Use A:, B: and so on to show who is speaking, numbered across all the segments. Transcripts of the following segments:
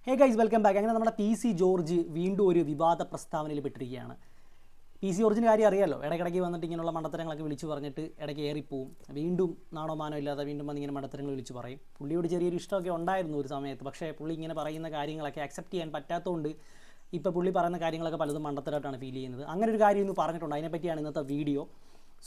A: Hey guys welcome back. അങ്ങനെ നമ്മുടെ P C George വീണ്ടും ഒരു വിവാദ പ്രസ്താവനയിൽ പെട്ടിരിക്കുകയാണ്. പി സി ജോർജിൻ്റെ കാര്യം അറിയാമല്ലോ, ഇടയ്ക്കിടയ്ക്ക് വന്നിട്ട് ഇങ്ങനെയുള്ള മണ്ടത്തരങ്ങളൊക്കെ വിളിച്ച് പറഞ്ഞിട്ട് ഇടയ്ക്ക് ഏറിപ്പോവും, വീണ്ടും നാണോ മാനോ ഇല്ലാതെ വീണ്ടും വന്ന് ഇങ്ങനെ മണ്ടത്തരങ്ങൾ വിളിച്ച് പറയും. പുള്ളിയോട് ചെറിയൊരു ഇഷ്ടമൊക്കെ ഉണ്ടായിരുന്നു ഒരു സമയത്ത്, പക്ഷേ പുള്ളി ഇങ്ങനെ പറയുന്ന കാര്യങ്ങളൊക്കെ അക്സെപ്റ്റ് ചെയ്യാൻ പറ്റാത്തതുകൊണ്ട് ഇപ്പോൾ പുള്ളി പറയുന്ന കാര്യങ്ങളൊക്കെ പലതും മണ്ടത്തരമായിട്ടാണ് ഫീൽ ചെയ്യുന്നത്. അങ്ങനെ ഒരു കാര്യം ഇന്ന് പറഞ്ഞിട്ടുണ്ട്, അതിനെപ്പറ്റിയാണ് ഇന്നത്തെ വീഡിയോ.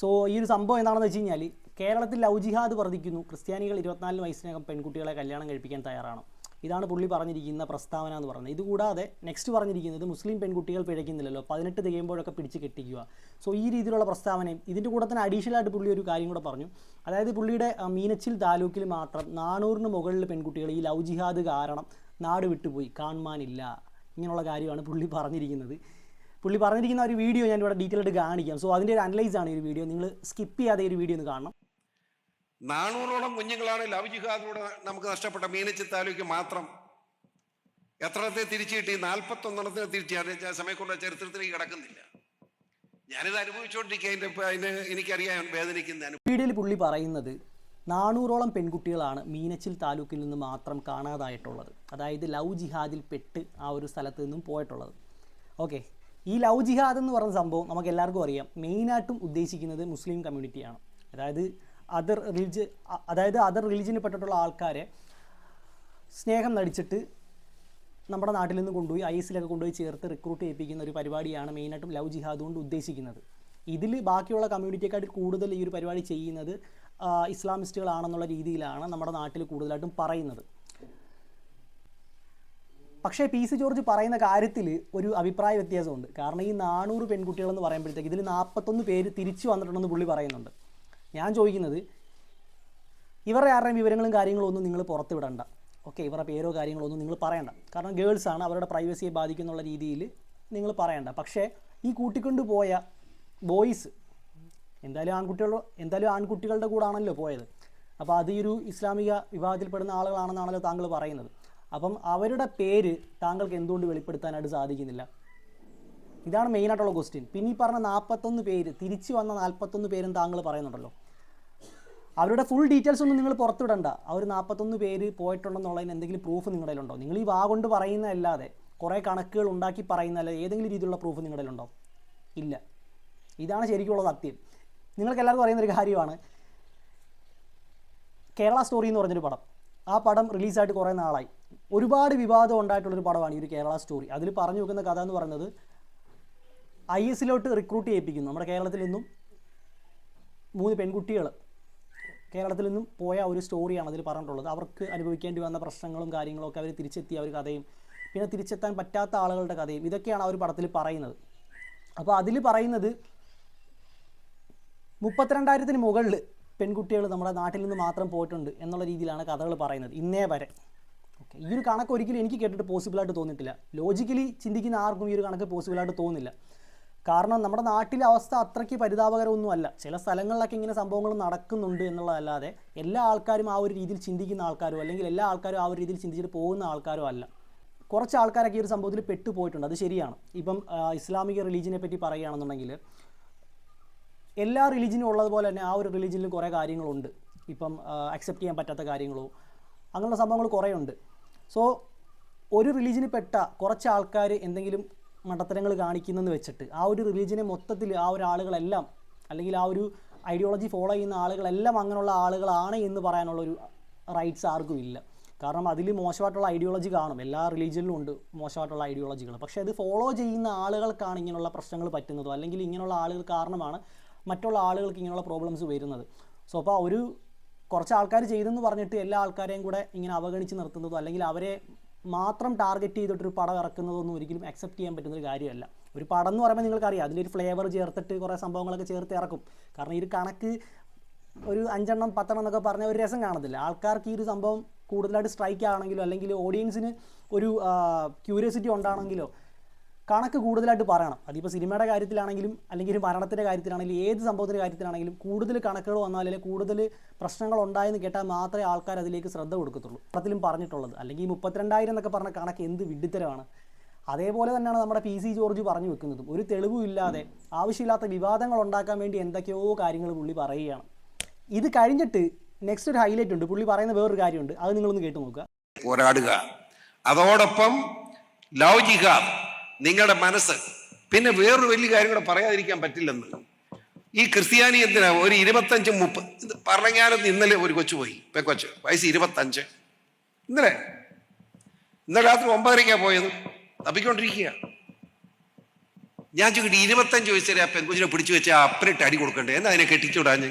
A: സോ ഈ ഒരു സംഭവം എന്താണെന്ന് വെച്ച് കഴിഞ്ഞാൽ, കേരളത്തിൽ ലവ് ജിഹാദ് വർദ്ധിക്കുന്നു, ക്രിസ്ത്യാനികൾ 24 വയസ്സിനകം പെൺകുട്ടികളെ കല്യാണം കഴിപ്പിക്കാൻ തയ്യാറാണ്. ഇതാണ് പുള്ളി പറഞ്ഞിരിക്കുന്ന പ്രസ്താവന എന്ന് പറയുന്നത്. ഇതുകൂടാതെ നെക്സ്റ്റ് പറഞ്ഞിരിക്കുന്നത് മുസ്ലിം പെൺകുട്ടികൾ പിഴയ്ക്കുന്നില്ലല്ലോ, 18 തികയുമ്പോഴൊക്കെ പിടിച്ച് കെട്ടിക്കുക. സോ ഈ രീതിയിലുള്ള പ്രസ്താവനയും ഇതിൻ്റെ കൂടെ തന്നെ അഡീഷണൽ ആയിട്ട് പുള്ളി ഒരു കാര്യം കൂടെ പറഞ്ഞു. അതായത് പുള്ളിയുടെ മീനച്ചിൽ താലൂക്കിൽ മാത്രം 400-ന് മുകളിൽ പെൺകുട്ടികൾ ഈ ലവ് ജിഹാദ് കാരണം നാട് വിട്ടുപോയി, കാണുവാനില്ല. ഇങ്ങനെയുള്ള കാര്യമാണ് പുള്ളി പറഞ്ഞിരിക്കുന്നത്. പുള്ളി പറഞ്ഞിരിക്കുന്ന ഒരു വീഡിയോ ഞാൻ ഇവിടെ ഡീറ്റെയിൽ ആയിട്ട് കാണിക്കാം. സോ അതിൻ്റെ ഒരു അനലൈസ് ആണ് ഈ വീഡിയോ, നിങ്ങൾ സ്കിപ്പ് ചെയ്യാതെ ഈ ഒരു വീഡിയോ ഒന്ന് കാണണം.
B: 400-ഓളം കുഞ്ഞുങ്ങളാണ് ലവ് ജിഹാദിലൂടെ നമുക്ക് നഷ്ടപ്പെട്ട മീനച്ചിൽ താലൂക്ക് മാത്രം. എത്രത്തെ തിരിച്ചു കിട്ടി? 41 തിരിച്ചു. സമയക്കുള്ള ചരിത്രത്തിലേക്ക് കിടക്കുന്നില്ല. ഞാനിത് അനുഭവിച്ചുകൊണ്ടിരിക്കുക. അതിന് എനിക്കറിയാൻ വേദനിക്കുന്ന
A: വീഡിയോയിൽ പുള്ളി പറയുന്നത് 400-ഓളം പെൺകുട്ടികളാണ് മീനച്ചിൽ താലൂക്കിൽ നിന്ന് മാത്രം കാണാതായിട്ടുള്ളത്. അതായത് ലവ് ജിഹാദിൽ പെട്ട് ആ ഒരു സ്ഥലത്ത് നിന്നും പോയിട്ടുള്ളത്. ഓക്കെ, ഈ ലവ് ജിഹാദ് എന്ന് പറയുന്ന സംഭവം നമുക്ക് എല്ലാവർക്കും അറിയാം, മെയിനായിട്ടും ഉദ്ദേശിക്കുന്നത് മുസ്ലിം കമ്മ്യൂണിറ്റിയാണ്. അതർ റിലീജിയനിൽ പെട്ടിട്ടുള്ള ആൾക്കാരെ സ്നേഹം നടിച്ചിട്ട് നമ്മുടെ നാട്ടിൽ നിന്ന് കൊണ്ടുപോയി IS-ലൊക്കെ കൊണ്ടുപോയി ചേർത്ത് റിക്രൂട്ട് ചെയ്യിപ്പിക്കുന്ന ഒരു പരിപാടിയാണ് മെയിനായിട്ടും ലവ് ജിഹാദ് കൊണ്ട് ഉദ്ദേശിക്കുന്നത്. ഇതിൽ ബാക്കിയുള്ള കമ്മ്യൂണിറ്റിയെക്കാട്ടിൽ കൂടുതൽ ഈ ഒരു പരിപാടി ചെയ്യുന്നത് ഇസ്ലാമിസ്റ്റുകളാണെന്നുള്ള രീതിയിലാണ് നമ്മുടെ നാട്ടിൽ കൂടുതലായിട്ടും പറയുന്നത്. പക്ഷേ പി സി ജോർജ് പറയുന്ന കാര്യത്തിൽ ഒരു അഭിപ്രായ വ്യത്യാസമുണ്ട്. കാരണം ഈ 400 പെൺകുട്ടികളെന്ന് പറയുമ്പോഴത്തേക്ക് ഇതിൽ 41 പേര് തിരിച്ചു വന്നിട്ടുണ്ടെന്ന് പുള്ളി പറയുന്നുണ്ട്. ഞാൻ ചോദിക്കുന്നത്, ഇവരുടെ ആരുടെയും വിവരങ്ങളും കാര്യങ്ങളും ഒന്നും നിങ്ങൾ പുറത്ത് വിടണ്ട. ഓക്കെ, ഇവരുടെ പേരോ കാര്യങ്ങളോ ഒന്നും നിങ്ങൾ പറയണ്ട. കാരണം ഗേൾസാണ്, അവരുടെ പ്രൈവസിയെ ബാധിക്കുന്നുള്ള രീതിയിൽ നിങ്ങൾ പറയണ്ട. പക്ഷേ ഈ കൂട്ടിക്കൊണ്ടുപോയ ബോയ്സ് എന്തായാലും ആൺകുട്ടികളുടെ കൂടെ ആണല്ലോ പോയത്. അപ്പോൾ അത് ഈ ഒരു ഇസ്ലാമിക വിഭാഗത്തിൽപ്പെടുന്ന ആളുകളാണെന്നാണല്ലോ താങ്കൾ പറയുന്നത്. അപ്പം അവരുടെ പേര് താങ്കൾക്ക് എന്തുകൊണ്ട് വെളിപ്പെടുത്താനായിട്ട് സാധിക്കുന്നില്ല? ഇതാണ് മെയിനായിട്ടുള്ള ക്വസ്റ്റ്യൻ. പിന്നെ ഈ പറഞ്ഞ 41 പേര്, തിരിച്ചു വന്ന 41 പേരും താങ്കൾ പറയുന്നുണ്ടല്ലോ, അവരുടെ ഫുൾ ഡീറ്റെയിൽസ് ഒന്നും നിങ്ങൾ പുറത്തുവിടണ്ട. അവർ 41 പേര് പോയിട്ടുണ്ടെന്നുള്ളതിന് എന്തെങ്കിലും പ്രൂഫ് നിങ്ങളുടെ കയ്യിലുണ്ടോ? നിങ്ങൾ ഈ വാ കൊണ്ട് പറയുന്നതല്ലാതെ, കുറേ കണക്കുകൾ ഉണ്ടാക്കി പറയുന്നതല്ലാതെ ഏതെങ്കിലും രീതിയിലുള്ള പ്രൂഫ് നിങ്ങളുടെ കയ്യിലുണ്ടോ? ഇല്ല. ഇതാണ് ശരിക്കുള്ള സത്യം. നിങ്ങൾക്ക് എല്ലാവർക്കും അറിയുന്നൊരു കാര്യമാണ്, കേരള സ്റ്റോറി എന്ന് പറഞ്ഞൊരു പടം. ആ പടം റിലീസായിട്ട് കുറേ നാളായി. ഒരുപാട് വിവാദം ഉണ്ടായിട്ടുള്ളൊരു പടമാണ് ഈ ഒരു കേരള സ്റ്റോറി. അതിൽ പറഞ്ഞു വെക്കുന്ന കഥ എന്ന് പറയുന്നത്, IS-ലോട്ട് റിക്രൂട്ട് ചെയ്യിപ്പിക്കുന്നു. നമ്മുടെ കേരളത്തിൽ നിന്നും 3 പെൺകുട്ടികൾ കേരളത്തിൽ നിന്നും പോയ ഒരു സ്റ്റോറിയാണ് അതിൽ പറഞ്ഞിട്ടുള്ളത്. അവർക്ക് അനുഭവിക്കേണ്ടി വന്ന പ്രശ്നങ്ങളും കാര്യങ്ങളും ഒക്കെ അവർ തിരിച്ചെത്തിയ ഒരു കഥയും, പിന്നെ തിരിച്ചെത്താൻ പറ്റാത്ത ആളുകളുടെ കഥയും, ഇതൊക്കെയാണ് ആ ഒരു പടത്തിൽ പറയുന്നത്. അപ്പോൾ അതിൽ പറയുന്നത് 32,000-ന് മുകളിൽ പെൺകുട്ടികൾ നമ്മുടെ നാട്ടിൽ നിന്ന് മാത്രം പോയിട്ടുണ്ട് എന്നുള്ള രീതിയിലാണ് കഥകൾ പറയുന്നത് ഇന്നേ വരെ. ഓക്കെ, ഈ ഒരു കണക്ക് ഒരിക്കലും എനിക്ക് കേട്ടിട്ട് പോസിബിളായിട്ട് തോന്നിയിട്ടില്ല. ലോജിക്കലി ചിന്തിക്കുന്ന ആർക്കും ഈ ഒരു കണക്ക് പോസിബിളായിട്ട് തോന്നുന്നില്ല. കാരണം നമ്മുടെ നാട്ടിലെ അവസ്ഥ അത്രയ്ക്ക് പരിതാപകരമൊന്നുമല്ല. ചില സ്ഥലങ്ങളിലൊക്കെ ഇങ്ങനെ സംഭവങ്ങൾ നടക്കുന്നുണ്ട് എന്നുള്ളതല്ലാതെ എല്ലാ ആൾക്കാരും ആ ഒരു രീതിയിൽ ചിന്തിക്കുന്ന ആൾക്കാരോ അല്ലെങ്കിൽ എല്ലാ ആൾക്കാരും ആ ഒരു രീതിയിൽ ചിന്തിച്ചിട്ട് പോകുന്ന ആൾക്കാരോ അല്ല. കുറച്ച് ആൾക്കാരൊക്കെ ഈ ഒരു സംഭവത്തിൽ പെട്ടുപോയിട്ടുണ്ട്, അത് ശരിയാണ്. ഇപ്പം ഇസ്ലാമിക റിലീജിയനെ പറ്റി പറയുകയാണെന്നുണ്ടെങ്കിൽ, എല്ലാ റിലീജിയനും ഉള്ളതുപോലെ തന്നെ ആ ഒരു റിലീജിയനിലും കുറേ കാര്യങ്ങളുണ്ട്. ഇപ്പം അക്സെപ്റ്റ് ചെയ്യാൻ പറ്റാത്ത കാര്യങ്ങളോ അങ്ങനെയുള്ള സംഭവങ്ങൾ കുറേ ഉണ്ട്. സോ ഒരു റിലീജിയനിൽ പെട്ട കുറച്ച് ആൾക്കാർ എന്തെങ്കിലും മണ്ടത്തരങ്ങൾ കാണിക്കുന്നതെന്ന് വെച്ചിട്ട് ആ ഒരു റിലീജിയനെ മൊത്തത്തിൽ ആ ഒരു ആളുകളെല്ലാം, അല്ലെങ്കിൽ ആ ഒരു ഐഡിയോളജി ഫോളോ ചെയ്യുന്ന ആളുകളെല്ലാം അങ്ങനെയുള്ള ആളുകളാണ് എന്ന് പറയാനുള്ളൊരു റൈറ്റ്സ് ആർക്കും ഇല്ല. കാരണം അതിൽ മോശമായിട്ടുള്ള ഐഡിയോളജി കാണും, എല്ലാ റിലീജിയനിലും ഉണ്ട് മോശമായിട്ടുള്ള ഐഡിയോളജികൾ. പക്ഷേ അത് ഫോളോ ചെയ്യുന്ന ആളുകൾക്കാണ് ഇങ്ങനെയുള്ള പ്രശ്നങ്ങൾ പറ്റുന്നതോ, അല്ലെങ്കിൽ ഇങ്ങനെയുള്ള ആളുകൾ കാരണമാണ് മറ്റുള്ള ആളുകൾക്ക് ഇങ്ങനെയുള്ള പ്രോബ്ലംസ് വരുന്നത്. സോ അപ്പോൾ കുറച്ച് ആൾക്കാർ ചെയ്തെന്ന് പറഞ്ഞിട്ട് എല്ലാ ആൾക്കാരെയും കൂടെ ഇങ്ങനെ അവഗണിച്ച് നിർത്തുന്നതോ, അല്ലെങ്കിൽ അവരെ മാത്രം ടാർഗറ്റ് ചെയ്തിട്ടൊരു പടം ഇറക്കുന്നതൊന്നും ഒരിക്കലും അക്സെപ്റ്റ് ചെയ്യാൻ പറ്റുന്നൊരു കാര്യമല്ല. ഒരു പടം എന്ന് പറയുമ്പോൾ നിങ്ങൾക്കറിയാം, അതിലൊരു ഫ്ലേവർ ചേർത്തിട്ട് കുറേ സംഭവങ്ങളൊക്കെ ചേർത്ത് ഇറക്കും. കാരണം ഈ ഒരു കണക്ക് ഒരു 5 എണ്ണം 10 എണ്ണം എന്നൊക്കെ പറഞ്ഞാൽ ഒരു രസം കാണത്തില്ല. ആൾക്കാർക്ക് ഈ ഒരു സംഭവം കൂടുതലായിട്ട് സ്ട്രൈക്ക് ആണെങ്കിലോ, അല്ലെങ്കിൽ ഓഡിയൻസിന് ഒരു ക്യൂരിയോസിറ്റി ഉണ്ടാണെങ്കിലോ കണക്ക് കൂടുതലായിട്ട് പറയണം. അതിപ്പോൾ സിനിമയുടെ കാര്യത്തിലാണെങ്കിലും, അല്ലെങ്കിൽ മരണത്തിൻ്റെ കാര്യത്തിലാണെങ്കിലും, ഏത് സംഭവത്തിൻ്റെ കാര്യത്തിലാണെങ്കിലും കൂടുതൽ കണക്കുകൾ വന്നാൽ, അല്ലെങ്കിൽ കൂടുതൽ പ്രശ്നങ്ങൾ ഉണ്ടായെന്ന് കേട്ടാൽ മാത്രമേ ആൾക്കാർ അതിലേക്ക് ശ്രദ്ധ കൊടുക്കത്തുള്ളൂ. പടത്തിലും പറഞ്ഞിട്ടുള്ളത്. അല്ലെങ്കിൽ 32,000 എന്നൊക്കെ പറഞ്ഞ കണക്ക് എന്ത് വിഡ്ഢിത്തരമാണ്. അതേപോലെ തന്നെയാണ് നമ്മുടെ പി സി ജോർജ് പറഞ്ഞു വെക്കുന്നതും. ഒരു തെളിവും ഇല്ലാതെ ആവശ്യമില്ലാത്ത വിവാദങ്ങൾ ഉണ്ടാക്കാൻ വേണ്ടി എന്തൊക്കെയോ കാര്യങ്ങൾ പുള്ളി പറയുകയാണ്. ഇത് കഴിഞ്ഞിട്ട് നെക്സ്റ്റ് ഒരു ഹൈലൈറ്റ് ഉണ്ട്. പുള്ളി പറയുന്ന വേറൊരു കാര്യമുണ്ട്, അത് നിങ്ങളൊന്ന് കേട്ട് നോക്കുക.
B: പോരാടുക, അതോടൊപ്പം ലവ് ജിഹാദ്, നിങ്ങളുടെ മനസ്സ്. പിന്നെ വേറൊരു വലിയ കാര്യം കൂടെ പറയാതിരിക്കാൻ പറ്റില്ലെന്ന്. ഈ ക്രിസ്ത്യാനി എന്തിനാ ഒരു 25-30 പറഞ്ഞാലും. ഇന്നലെ ഒരു കൊച്ചു പോയി, പെക്കൊച്ച്, വയസ്സ് 25, ഇന്നലെ രാത്രി 9:30 പോയത്, തപ്പിക്കൊണ്ടിരിക്കുക. ഞാൻ ചോദിക്കട്ടെ, 25 വയസ്സ് വരെ ആ പെൺകുച്ചിനെ പിടിച്ചു വെച്ച് ആ അപ്പനിട്ട് അടി കൊടുക്കണ്ടേ? എന്നാ അതിനെ കെട്ടിച്ചുവിടാഞ്ഞ്?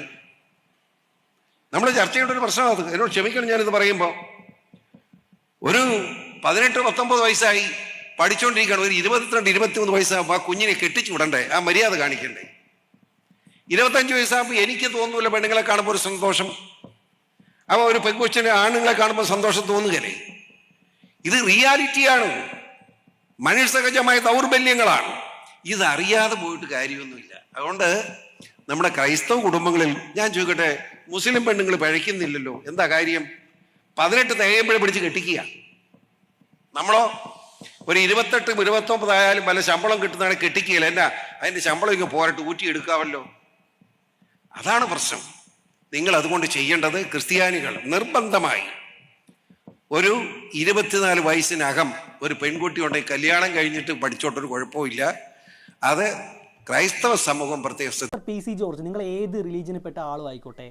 B: നമ്മൾ ചർച്ച ചെയ്യേണ്ട ഒരു പ്രശ്നമാണ് അത്. എന്നോട് ക്ഷമിക്കണം ഞാനിത് പറയുമ്പോൾ. ഒരു 18-19 വയസ്സായി പഠിച്ചുകൊണ്ടിരിക്കുകയാണ്. ഒരു 22-23 വയസ്സാകുമ്പോൾ ആ കുഞ്ഞിനെ കെട്ടിച്ചു വിടണ്ടേ? ആ മര്യാദ കാണിക്കണ്ടേ? 25 വയസ്സാകുമ്പോൾ എനിക്ക് തോന്നൂല പെണ്ണുങ്ങളെ കാണുമ്പോൾ ഒരു സന്തോഷം. അപ്പോൾ ഒരു പെൺകൊച്ചിനെ ആണുങ്ങളെ കാണുമ്പോൾ സന്തോഷം തോന്നുകയല്ലേ? ഇത് റിയാലിറ്റിയാണ്, മനുഷ്യസഹജമായ ദൗർബല്യങ്ങളാണ്. ഇതറിയാതെ പോയിട്ട് കാര്യമൊന്നുമില്ല. അതുകൊണ്ട് നമ്മുടെ ക്രൈസ്തവ കുടുംബങ്ങളിൽ ഞാൻ ചോദിക്കട്ടെ, മുസ്ലിം പെണ്ണുങ്ങൾ പഴയ്ക്കുന്നില്ലല്ലോ, എന്താ കാര്യം? 18 തികയുമ്പോഴേ പിടിച്ച് കെട്ടിക്കുക. നമ്മളോ ഒരു 28-29 ആയാലും പല ശമ്പളം കിട്ടുന്നതാണ് കെട്ടിക്കുകയില്ല. എന്നാ അതിൻ്റെ ശമ്പളം ഇങ്ങ് പോരട്ട് ഊറ്റിയെടുക്കാമല്ലോ. അതാണ് പ്രശ്നം. നിങ്ങൾ അതുകൊണ്ട് ചെയ്യേണ്ടത്, ക്രിസ്ത്യാനികൾ നിർബന്ധമായി ഒരു 24 വയസ്സിനകം ഒരു പെൺകുട്ടി ഉണ്ടെങ്കിൽ കല്യാണം കഴിഞ്ഞിട്ട് പഠിച്ചോട്ടൊരു കുഴപ്പമില്ല. അത് ക്രൈസ്തവ സമൂഹം പ്രത്യേകിച്ച്.
A: PC ജോർജ്, നിങ്ങൾ ഏത് റിലീജിയനിൽപ്പെട്ട ആളും ആയിക്കോട്ടെ,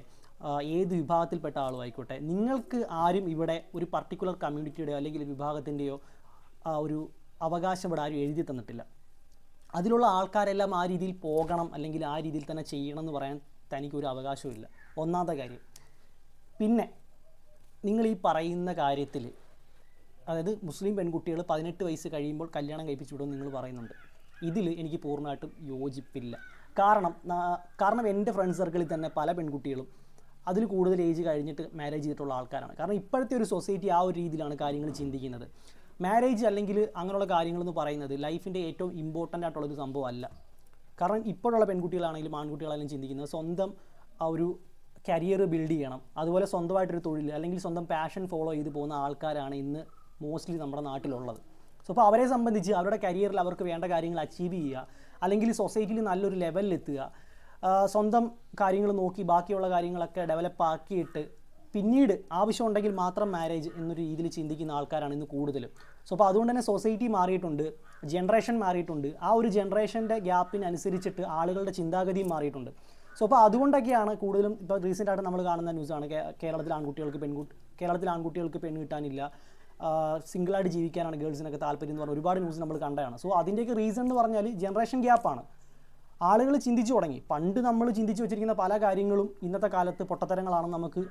A: ഏത് വിഭാഗത്തിൽപ്പെട്ട ആളും ആയിക്കോട്ടെ, നിങ്ങൾക്ക് ആരും ഇവിടെ ഒരു പർട്ടിക്കുലർ കമ്മ്യൂണിറ്റിയുടെയോ അല്ലെങ്കിൽ വിഭാഗത്തിൻ്റെയോ ഒരു അവകാശം ഇവിടെ ആരും എഴുതി തന്നിട്ടില്ല. അതിലുള്ള ആൾക്കാരെല്ലാം ആ രീതിയിൽ പോകണം അല്ലെങ്കിൽ ആ രീതിയിൽ തന്നെ ചെയ്യണം എന്ന് പറയാൻ തനിക്കൊരു അവകാശമില്ല, ഒന്നാമത്തെ കാര്യം. പിന്നെ നിങ്ങൾ ഈ പറയുന്ന കാര്യത്തിൽ, അതായത് മുസ്ലിം പെൺകുട്ടികൾ 18 വയസ്സ് കഴിയുമ്പോൾ കല്യാണം കഴിപ്പിച്ചു വിടുമെന്ന് നിങ്ങൾ പറയുന്നുണ്ട്. ഇതിൽ എനിക്ക് പൂർണ്ണമായിട്ടും യോജിപ്പില്ല. കാരണം എൻ്റെ ഫ്രണ്ട് സർക്കിളിൽ തന്നെ പല പെൺകുട്ടികളും അതിൽ കൂടുതൽ ഏജ് കഴിഞ്ഞിട്ട് മാരേജ് ചെയ്തിട്ടുള്ള ആൾക്കാരാണ്. കാരണം ഇപ്പോഴത്തെ ഒരു സൊസൈറ്റി ആ ഒരു രീതിയിലാണ് കാര്യങ്ങൾ ചിന്തിക്കുന്നത്. മാരേജ് അല്ലെങ്കിൽ അങ്ങനെയുള്ള കാര്യങ്ങളെന്ന് പറയുന്നത് ലൈഫിൻ്റെ ഏറ്റവും ഇമ്പോർട്ടൻ്റ് ആയിട്ടുള്ളൊരു സംഭവമല്ല. കാരണം ഇപ്പോഴുള്ള പെൺകുട്ടികളാണെങ്കിലും ആൺകുട്ടികളാണെങ്കിലും ചിന്തിക്കുന്നത് സ്വന്തം ഒരു കരിയർ ബിൽഡ് ചെയ്യണം, അതുപോലെ സ്വന്തമായിട്ടൊരു തൊഴിൽ അല്ലെങ്കിൽ സ്വന്തം പാഷൻ ഫോളോ ചെയ്ത് പോകുന്ന ആൾക്കാരാണ് ഇന്ന് മോസ്റ്റ്ലി നമ്മുടെ നാട്ടിലുള്ളത്. സോ അപ്പോൾ അവരെ സംബന്ധിച്ച് അവരുടെ കരിയറിൽ അവർക്ക് വേണ്ട കാര്യങ്ങൾ അച്ചീവ് ചെയ്യുക, അല്ലെങ്കിൽ സൊസൈറ്റിയിൽ നല്ലൊരു ലെവലിലെത്തുക, സ്വന്തം കാര്യങ്ങൾ നോക്കി ബാക്കിയുള്ള കാര്യങ്ങളൊക്കെ ഡെവലപ്പ് ആക്കിയിട്ട് പിന്നീട് ആവശ്യമുണ്ടെങ്കിൽ മാത്രം മാരേജ് എന്നൊരു രീതിയിൽ ചിന്തിക്കുന്ന ആൾക്കാരാണ് ഇന്ന് കൂടുതലും. സോ അപ്പോൾ അതുകൊണ്ട് തന്നെ സൊസൈറ്റി മാറിയിട്ടുണ്ട്, ജനറേഷൻ മാറിയിട്ടുണ്ട്. ആ ഒരു ജനറേഷൻ്റെ ഗ്യാപ്പിനനുസരിച്ചിട്ട് ആളുകളുടെ ചിന്താഗതിയും മാറിയിട്ടുണ്ട്. സോ അപ്പോൾ അതുകൊണ്ടൊക്കെയാണ് കൂടുതലും ഇപ്പോൾ റീസെൻ്റായിട്ട് നമ്മൾ കാണുന്ന ന്യൂസാണ് കേരളത്തിൽ ആൺകുട്ടികൾക്ക് പെണ്ണ് കിട്ടാനില്ല, സിംഗിളായിട്ട് ജീവിക്കാനാണ് ഗേൾസിനൊക്കെ താല്പര്യം എന്ന് പറഞ്ഞ ഒരുപാട് ന്യൂസ് നമ്മൾ കണ്ടതാണ്. സോ അതിൻ്റെയൊക്കെ റീസൺ എന്ന് പറഞ്ഞാൽ ജനറേഷൻ ഗ്യാപ്പാണ്. ആളുകൾ ചിന്തിച്ചു തുടങ്ങി. പണ്ട് നമ്മൾ ചിന്തിച്ച് വെച്ചിരിക്കുന്ന പല കാര്യങ്ങളും ഇന്നത്തെ കാലത്ത് പൊട്ടത്തരങ്ങളാണെന്ന് നമുക്ക്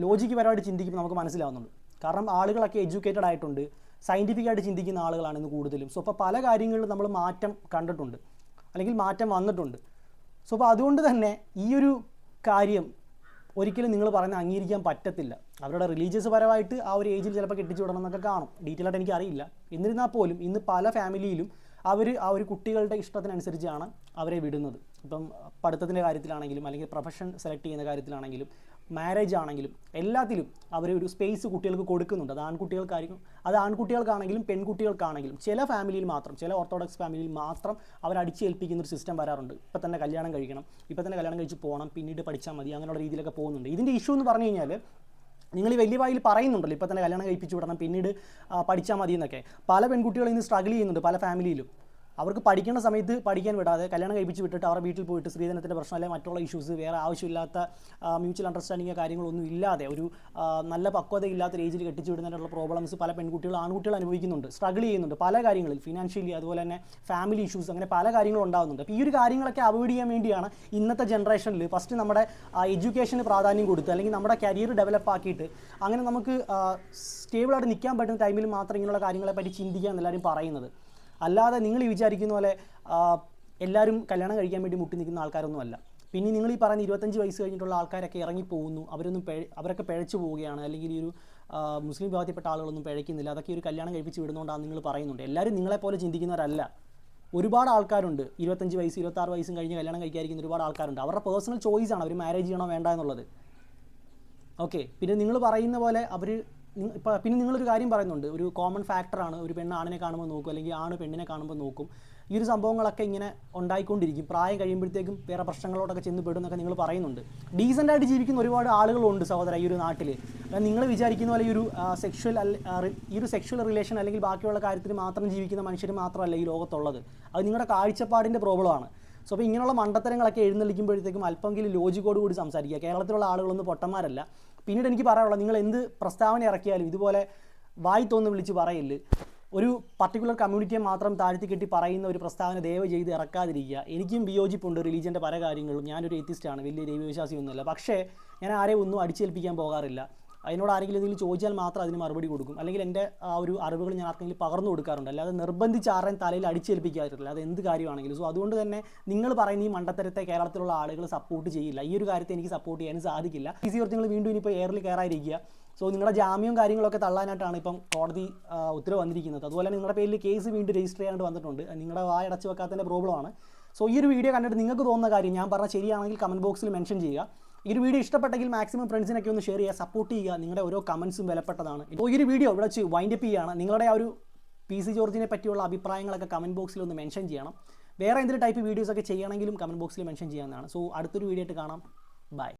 A: ലോജിക്ക് പരമായിട്ട് ചിന്തിക്കുമ്പോൾ നമുക്ക് മനസ്സിലാവുന്നുണ്ട്. കാരണം ആളുകളൊക്കെ എഡ്യൂക്കേറ്റഡ് ആയിട്ടുണ്ട്, സയൻറ്റിഫിക്കായിട്ട് ചിന്തിക്കുന്ന ആളുകളാണ് ഇന്ന് കൂടുതലും. സോ അപ്പോൾ പല കാര്യങ്ങളിലും നമ്മൾ മാറ്റം കണ്ടിട്ടുണ്ട് അല്ലെങ്കിൽ മാറ്റം വന്നിട്ടുണ്ട്. സോ അപ്പോൾ അതുകൊണ്ട് തന്നെ ഈ ഒരു കാര്യം ഒരിക്കലും നിങ്ങൾ പറയുന്നത് അംഗീകരിക്കാൻ പറ്റത്തില്ല. അവരുടെ റിലീജിയസ് പരമായിട്ട് ആ ഒരു ഏജിൽ ചിലപ്പോൾ കെട്ടിച്ചു വിടണം എന്നൊക്കെ കാണും, ഡീറ്റെയിൽ ആയിട്ട് എനിക്കറിയില്ല. എന്നിരുന്നാൽ പോലും ഇന്ന് പല ഫാമിലിയിലും അവർ ആ ഒരു കുട്ടികളുടെ ഇഷ്ടത്തിനനുസരിച്ചാണ് അവരെ വിടുന്നത്. ഇപ്പം പഠിത്തത്തിൻ്റെ കാര്യത്തിലാണെങ്കിലും അല്ലെങ്കിൽ പ്രൊഫഷൻ സെലക്ട് ചെയ്യുന്ന കാര്യത്തിലാണെങ്കിലും മാരേജ് ആണെങ്കിലും എല്ലാത്തിലും അവർ ഒരു സ്പേസ് കുട്ടികൾക്ക് കൊടുക്കുന്നുണ്ട്. അത് ആൺകുട്ടികൾക്കാണെങ്കിലും പെൺകുട്ടികൾക്കാണെങ്കിലും ചില ഫാമിലിയിൽ മാത്രം, ചില ഓർത്തഡോക്സ് ഫാമിലിയിൽ മാത്രം അവർ അടിച്ചേൽപ്പിക്കുന്ന ഒരു സിസ്റ്റം വരാറുണ്ട്. ഇപ്പം തന്നെ കല്യാണം കഴിച്ച് പോകണം, പിന്നീട് പഠിച്ചാൽ മതി, അങ്ങനെയുള്ള രീതിയിലൊക്കെ പോകുന്നുണ്ട്. ഇതിൻ്റെ ഇഷ്യൂ എന്ന് പറഞ്ഞു കഴിഞ്ഞാൽ നിങ്ങൾ ഈ വലിയ വായിൽ പറയുന്നുണ്ടല്ലോ ഇപ്പം തന്നെ കല്യാണം കഴിപ്പിച്ചു വിടണം, പിന്നീട് പഠിച്ചാൽ മതി എന്നൊക്കെ. പല പെൺകുട്ടികളും ഇന്ന് സ്ട്രഗിൾ ചെയ്യുന്നുണ്ട് പല ഫാമിലിയിലും. അവർക്ക് പഠിക്കുന്ന സമയത്ത് പഠിക്കാൻ വിടാതെ കല്യാണം കഴിപ്പിച്ച് വിട്ടിട്ട് അവരുടെ വീട്ടിൽ പോയിട്ട് സ്ത്രീധനത്തിൻ്റെ പ്രശ്നം അല്ലെങ്കിൽ മറ്റുള്ള ഇഷ്യൂസ്, വേറെ ആവശ്യമില്ലാത്ത മ്യൂച്വൽ അണ്ടർസ്റ്റാൻഡിങ്ങോ കാര്യങ്ങളൊന്നും ഇല്ലാതെ ഒരു നല്ല പക്വതയില്ലാത്ത ഏജിൽ കെട്ടിച്ചു വിടുന്നതിനുള്ള പ്രോബ്ലംസ് പല ആൺകുട്ടികൾ അനുഭവിക്കുന്നുണ്ട്, സ്ട്രഗിൾ ചെയ്യുന്നുണ്ട് പല കാര്യങ്ങളിൽ, ഫിനാൻഷ്യലി, അതുപോലെ തന്നെ ഫാമിലി ഇഷ്യൂസ്, അങ്ങനെ പല കാര്യങ്ങളും ഉണ്ടാകുന്നുണ്ട്. അപ്പോൾ ഈ ഒരു കാര്യങ്ങളൊക്കെ അവോയ്ഡ് ചെയ്യാൻ വേണ്ടിയാണ് ഇന്നത്തെ ജനറേഷനിൽ ഫസ്റ്റ് നമ്മുടെ എഡ്യൂക്കേഷന് പ്രാധാന്യം കൊടുത്ത് അല്ലെങ്കിൽ നമ്മുടെ കരിയർ ഡെവലപ്പ് ആക്കിയിട്ട് അങ്ങനെ നമുക്ക് സ്റ്റേബിളായിട്ട് നിൽക്കാൻ പറ്റുന്ന ടൈമിൽ മാത്രം ഇങ്ങനെയുള്ള കാര്യങ്ങളെപ്പറ്റി ചിന്തിക്കുക എന്നെല്ലാവരും പറയുന്നത്. അല്ലാതെ നിങ്ങൾ വിചാരിക്കുന്ന പോലെ എല്ലാവരും കല്യാണം കഴിക്കാൻ വേണ്ടി മുട്ടി നിൽക്കുന്ന ആൾക്കാരൊന്നുമല്ല. പിന്നെ നിങ്ങൾ ഈ പറയുന്ന 25 വയസ്സ് കഴിഞ്ഞിട്ടുള്ള ആൾക്കാരൊക്കെ ഇറങ്ങിപ്പോകുന്നു, അവരൊക്കെ പിഴച്ചു പോവുകയാണ്, അല്ലെങ്കിൽ ഈ ഒരു മുസ്ലിം വിഭാഗത്തിൽപ്പെട്ട ആളുകളൊന്നും പിഴയ്ക്കുന്നില്ല, അതൊക്കെ ഒരു കല്യാണം കഴിപ്പിച്ച് വിടുന്നതുകൊണ്ടാണ് നിങ്ങൾ പറയുന്നുണ്ട്. എല്ലാവരും നിങ്ങളെപ്പോലെ ചിന്തിക്കുന്നവരല്ല. ഒരുപാട് ആൾക്കാരുണ്ട് 25 വയസ്സ് 26 വയസ്സും കഴിഞ്ഞ് കല്യാണം കഴിക്കാതിരിക്കുന്ന ഒരുപാട് ആൾക്കാരുണ്ട്. അവരുടെ പേഴ്സണൽ ചോയ്സാണ് അവർ മാരേജ് ചെയ്യണോ വേണ്ട എന്നുള്ളത്. ഓക്കെ, പിന്നെ നിങ്ങൾ പറയുന്ന പോലെ അവർ പിന്നെ നിങ്ങളൊരു കാര്യം പറയുന്നുണ്ട്, ഒരു കോമൺ ഫാക്ടറാണ് ഒരു പെണ്ണ് ആണിനെ കാണുമ്പോൾ നോക്കും, അല്ലെങ്കിൽ ആണ് പെണ്ണിനെ കാണുമ്പോൾ നോക്കും. ഈ ഒരു സംഭവങ്ങളൊക്കെ ഇങ്ങനെ ഉണ്ടായിക്കൊണ്ടിരിക്കും. പ്രായം കഴിയുമ്പോഴത്തേക്കും വേറെ പ്രശ്നങ്ങളോടൊക്കെ ചെന്ന് പെടും എന്നൊക്കെ നിങ്ങൾ പറയുന്നുണ്ട്. ഡീസൻ്റായിട്ട് ജീവിക്കുന്ന ഒരുപാട് ആളുകളുണ്ട് സഹോദര ഈ ഒരു നാട്ടിൽ. നിങ്ങൾ വിചാരിക്കുന്ന പോലെ ഈ ഒരു സെക്ഷൽ റിലേഷൻ അല്ലെങ്കിൽ ബാക്കിയുള്ള കാര്യത്തിൽ മാത്രം ജീവിക്കുന്ന മനുഷ്യർ മാത്രമല്ല ഈ ലോകത്തുള്ളത്. അത് നിങ്ങളുടെ കാഴ്ചപ്പാടിൻ്റെ പ്രോബ്ലമാണ്. സോ അപ്പോൾ ഇങ്ങനെയുള്ള മണ്ടത്തരങ്ങളൊക്കെ എഴുന്നള്ളിക്കുമ്പോഴത്തേക്കും അല്പമെങ്കിലും ലോജിക്കോട് കൂടി സംസാരിക്കുക. കേരളത്തിലുള്ള ആളുകളൊന്നും പൊട്ടന്മാരല്ല. പിന്നീട് എനിക്ക് പറയാനുള്ളത്, നിങ്ങൾ എന്ത് പ്രസ്താവന ഇറക്കിയാലും ഇതുപോലെ വായി തോന്നുന്നു വിളിച്ച് പറയില്ല. ഒരു പർട്ടിക്കുലർ കമ്മ്യൂണിറ്റിയെ മാത്രം താഴ്ത്തി കെട്ടി പറയുന്ന ഒരു പ്രസ്താവന ദയവ് ചെയ്ത് ഇറക്കാതിരിക്കുക. എനിക്കും വിയോജിപ്പുണ്ട് റിലീജിയൻ്റെ പല കാര്യങ്ങളും. ഞാനൊരു എത്തിസ്റ്റാണ്, വലിയ ദൈവവിശ്വാസിയൊന്നുമല്ല. പക്ഷേ ഞാൻ ആരെയും ഒന്നും അടിച്ചേൽപ്പിക്കാൻ പോകാറില്ല. അതിനോട് ആരെങ്കിലും എന്തെങ്കിലും ചോദിച്ചാൽ മാത്രം അതിന് മറുപടി കൊടുക്കും, അല്ലെങ്കിൽ എൻ്റെ ആ ഒരു അറിവുകൾ ഞാൻ ആർക്കെങ്കിലും പകർന്നു കൊടുക്കാറുണ്ട്. അല്ലാതെ നിർബന്ധിച്ച് ആരുടെയും തലയിൽ അടിച്ചേൽപ്പിക്കാറില്ല, അത് എന്ത് കാര്യമാണെങ്കിലും. സോ അതുകൊണ്ട് തന്നെ നിങ്ങൾ പറയുന്ന ഈ മണ്ടത്തരത്തെ കേരളത്തിലുള്ള ആളുകൾ സപ്പോർട്ട് ചെയ്യില്ല. ഈ ഒരു കാര്യത്തെ എനിക്ക് സപ്പോർട്ട് ചെയ്യാനും സാധിക്കില്ല. നിങ്ങൾ വീണ്ടും ഇനിയിപ്പോൾ എയറിൽ കയറാതിരിക്കുക. സോ നിങ്ങളുടെ ജാമ്യവും കാര്യങ്ങളൊക്കെ തള്ളാനായിട്ടാണ് ഇപ്പം കോടതി ഉത്തരവ് വന്നിരിക്കുന്നത്. അതുപോലെ നിങ്ങളുടെ പേരിൽ കേസ് വീണ്ടും രജിസ്റ്റർ ചെയ്യാനായിട്ട് വന്നിട്ടുണ്ട്. നിങ്ങളുടെ വായ അടച്ചു വെക്കാത്തതിൻ്റെ പ്രോബ്ലമാണ്. സോ ഈ ഒരു വീഡിയോ കണ്ടിട്ട് നിങ്ങൾക്ക് തോന്നുന്ന കാര്യം ഞാൻ പറഞ്ഞ ശരിയാണെങ്കിൽ കമൻറ്റ് ബോക്സിൽ മെൻഷൻ ചെയ്യുക. ഈ ഒരു വീഡിയോ ഇഷ്ടപ്പെട്ടെങ്കിൽ മാക്സിമം ഫ്രണ്ട്സിനൊക്കെ ഒന്ന് ഷെയർ ചെയ്യുക, സപ്പോർട്ട് ചെയ്യുക. നിങ്ങളുടെ ഓരോ കമൻസും വിലപ്പെട്ടതാണ്. ഇപ്പോൾ ഈ ഒരു വീഡിയോ ഇവിടെ വെച്ച് വൈൻഡപ്പ് ചെയ്യുകയാണ്. നിങ്ങളുടെ ആ ഒരു PC ജോർജിനെ പറ്റിയുള്ള അഭിപ്രായങ്ങളൊക്കെ കമൻറ്റ് ബോക്സിൽ ഒന്ന് മെൻഷൻ ചെയ്യണം. വേറെ എന്തെങ്കിലും ടൈപ്പ് വീഡിയോസൊക്കെ ചെയ്യണമെങ്കിലും കമൻറ്റ് ബോക്സിൽ മെൻഷൻ ചെയ്യാവുന്നതാണ്. സോ അടുത്തൊരു വീഡിയോ ആയിട്ട് കാണാം. ബൈ.